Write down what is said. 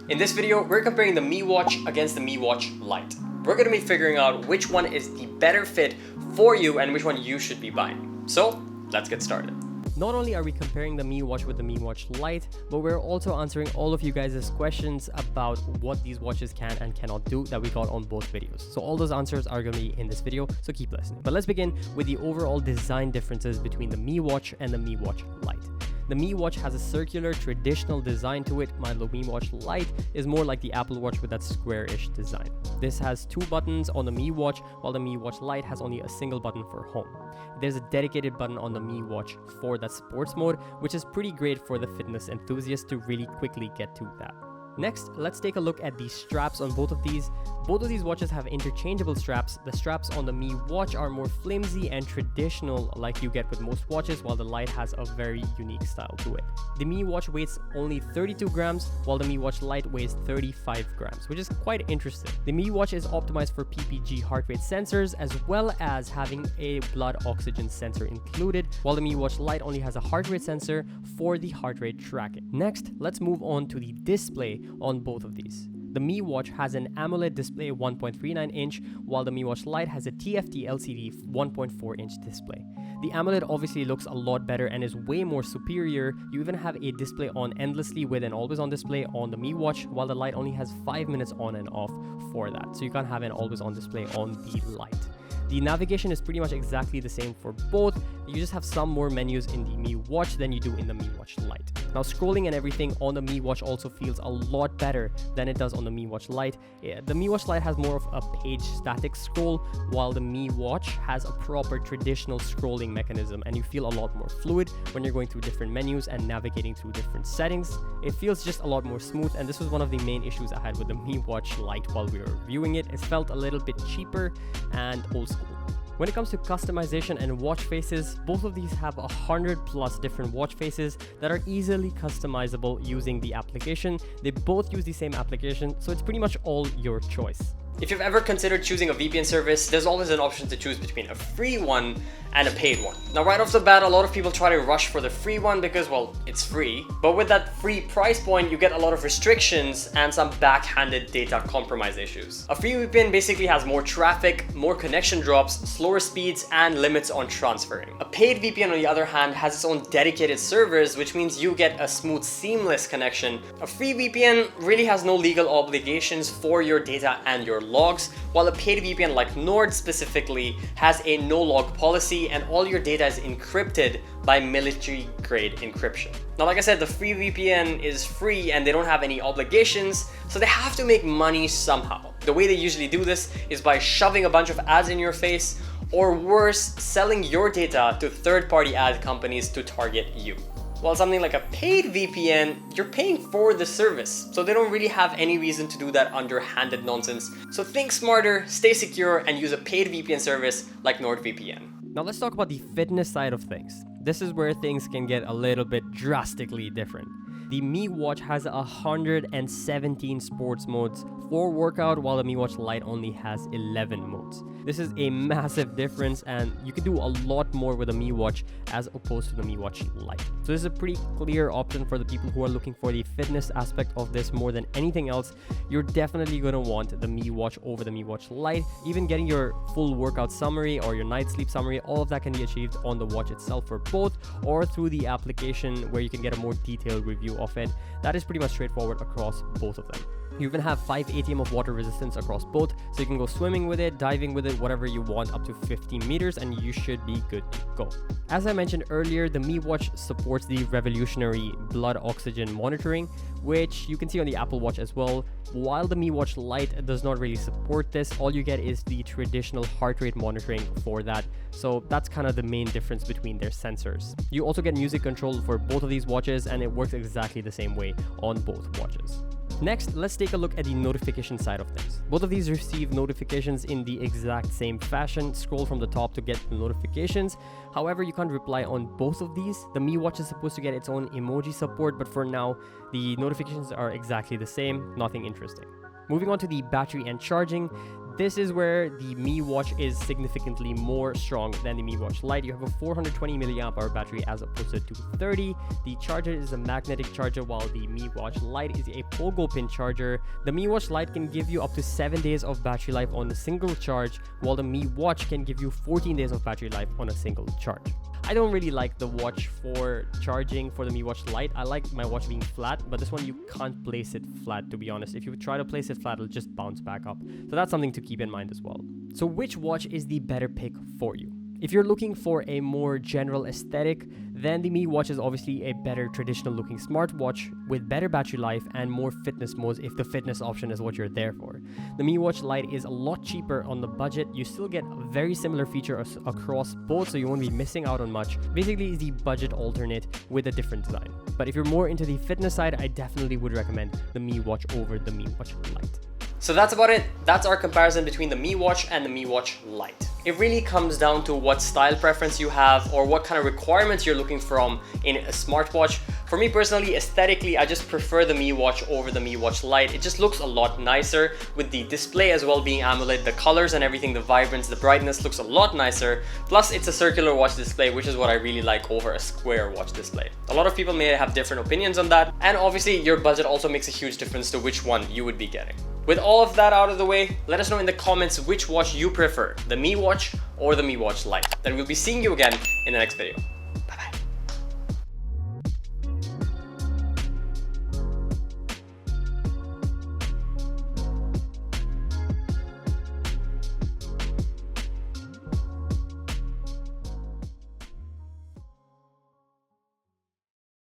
In this video, we're comparing the Mi Watch against the Mi Watch Lite. We're going to be figuring out which one is the better fit for you and which one you should be buying. So, let's get started. Not only are we comparing the Mi Watch with the Mi Watch Lite, but we're also answering all of you guys' questions about what these watches can and cannot do that we got on both videos. So all those answers are going to be in this video, so keep listening. But let's begin with the overall design differences between the Mi Watch and the Mi Watch Lite. The Mi Watch has a circular, traditional design to it, while the Mi Watch Lite is more like the Apple Watch with that square-ish design. This has 2 buttons on the Mi Watch, while the Mi Watch Lite has only a single button for home. There's a dedicated button on the Mi Watch for that sports mode, which is pretty great for the fitness enthusiast to really quickly get to that. Next, let's take a look at the straps on both of these. Both of these watches have interchangeable straps. The straps on the Mi Watch are more flimsy and traditional like you get with most watches, while the Lite has a very unique style to it. The Mi Watch weighs only 32 grams, while the Mi Watch Lite weighs 35 grams, which is quite interesting. The Mi Watch is optimized for PPG heart rate sensors, as well as having a blood oxygen sensor included, while the Mi Watch Lite only has a heart rate sensor for the heart rate tracking. Next, let's move on to the display on both of these. The Mi Watch has an AMOLED display 1.39 inch, while the Mi Watch Lite has a TFT LCD 1.4 inch display. The AMOLED obviously looks a lot better and is way more superior. You even have a display on endlessly with an always on display on the Mi Watch, while the Lite only has 5 minutes on and off for that. So you can't have an always on display on the Lite. The navigation is pretty much exactly the same for both. You just have some more menus in the Mi Watch than you do in the Mi Watch Lite. Now, scrolling and everything on the Mi Watch also feels a lot better than it does on the Mi Watch Lite. The Mi Watch Lite has more of a page static scroll, while the Mi Watch has a proper traditional scrolling mechanism, and you feel a lot more fluid when you're going through different menus and navigating through different settings. It feels just a lot more smooth, and this was one of the main issues I had with the Mi Watch Lite while we were reviewing it. It felt a little bit cheaper and old school. When it comes to customization and watch faces, both of these have 100+ different watch faces that are easily customizable using the application. They both use the same application, so it's pretty much all your choice. If you've ever considered choosing a VPN service, there's always an option to choose between a free one and a paid one. Now, right off the bat, a lot of people try to rush for the free one because, well, it's free. But with that free price point, you get a lot of restrictions and some backhanded data compromise issues. A free VPN basically has more traffic, more connection drops, slower speeds, and limits on transferring. A paid VPN, on the other hand, has its own dedicated servers, which means you get a smooth, seamless connection. A free VPN really has no legal obligations for your data and your logs, while a paid VPN like Nord specifically has a no-log policy, and all your data is encrypted by military-grade encryption. Now, like I said, the free VPN is free and they don't have any obligations, so they have to make money somehow. The way they usually do this is by shoving a bunch of ads in your face, or worse, selling your data to third-party ad companies to target you. While something like a paid VPN, you're paying for the service, so they don't really have any reason to do that underhanded nonsense. So think smarter, stay secure, and use a paid VPN service like NordVPN. Now let's talk about the fitness side of things. This is where things can get a little bit drastically different. The Mi Watch has 117 sports modes for workout, while the Mi Watch Lite only has 11 modes. This is a massive difference, and you can do a lot more with the Mi Watch as opposed to the Mi Watch Lite. So this is a pretty clear option for the people who are looking for the fitness aspect of this more than anything else. You're definitely going to want the Mi Watch over the Mi Watch Lite. Even getting your full workout summary or your night sleep summary, all of that can be achieved on the watch itself for both, or through the application where you can get a more detailed review of it. That is pretty much straightforward across both of them. You even have 5 ATM of water resistance across both, so you can go swimming with it, diving with it, whatever you want, up to 15 meters, and you should be good to go. As I mentioned earlier, the Mi Watch supports the revolutionary blood oxygen monitoring, which you can see on the Apple Watch as well. While the Mi Watch Lite does not really support this, all you get is the traditional heart rate monitoring for that. So that's kind of the main difference between their sensors. You also get music control for both of these watches, and it works exactly the same way on both watches. Next, let's take a look at the notification side of things. Both of these receive notifications in the exact same fashion. Scroll from the top to get the notifications. However, you can't reply on both of these. The Mi Watch is supposed to get its own emoji support, but for now, the notifications are exactly the same. Nothing interesting. Moving on to the battery and charging. this is where the Mi Watch is significantly more strong than the Mi Watch Lite. You have a 420 milliamp hour battery as opposed to 230. The charger is a magnetic charger, while the Mi Watch Lite is a pogo pin charger. The Mi Watch Lite can give you up to 7 days of battery life on a single charge, while the Mi Watch can give you 14 days of battery life on a single charge. I don't really like the watch for charging for the Mi Watch Lite. I like my watch being flat, but this one you can't place it flat, to be honest. If you try to place it flat, it'll just bounce back up. So that's something to keep in mind as well. So which watch is the better pick for you? If you're looking for a more general aesthetic, then the Mi Watch is obviously a better traditional looking smartwatch with better battery life and more fitness modes if the fitness option is what you're there for. The Mi Watch Lite is a lot cheaper on the budget. You still get a very similar feature across both, so you won't be missing out on much. Basically, it's the budget alternate with a different design. But if you're more into the fitness side, I definitely would recommend the Mi Watch over the Mi Watch Lite. So that's about it. That's our comparison between the Mi Watch and the Mi Watch Lite. It really comes down to what style preference you have or what kind of requirements you're looking from in a smartwatch. For me personally, aesthetically, I just prefer the Mi Watch over the Mi Watch Lite. It just looks a lot nicer with the display as well being AMOLED. The colors and everything, the vibrance, the brightness looks a lot nicer. Plus, it's a circular watch display, which is what I really like over a square watch display. A lot of people may have different opinions on that. And obviously, your budget also makes a huge difference to which one you would be getting. With all of that out of the way, let us know in the comments which watch you prefer, the Mi Watch or the Mi Watch Lite. Then we'll be seeing you again in the next video.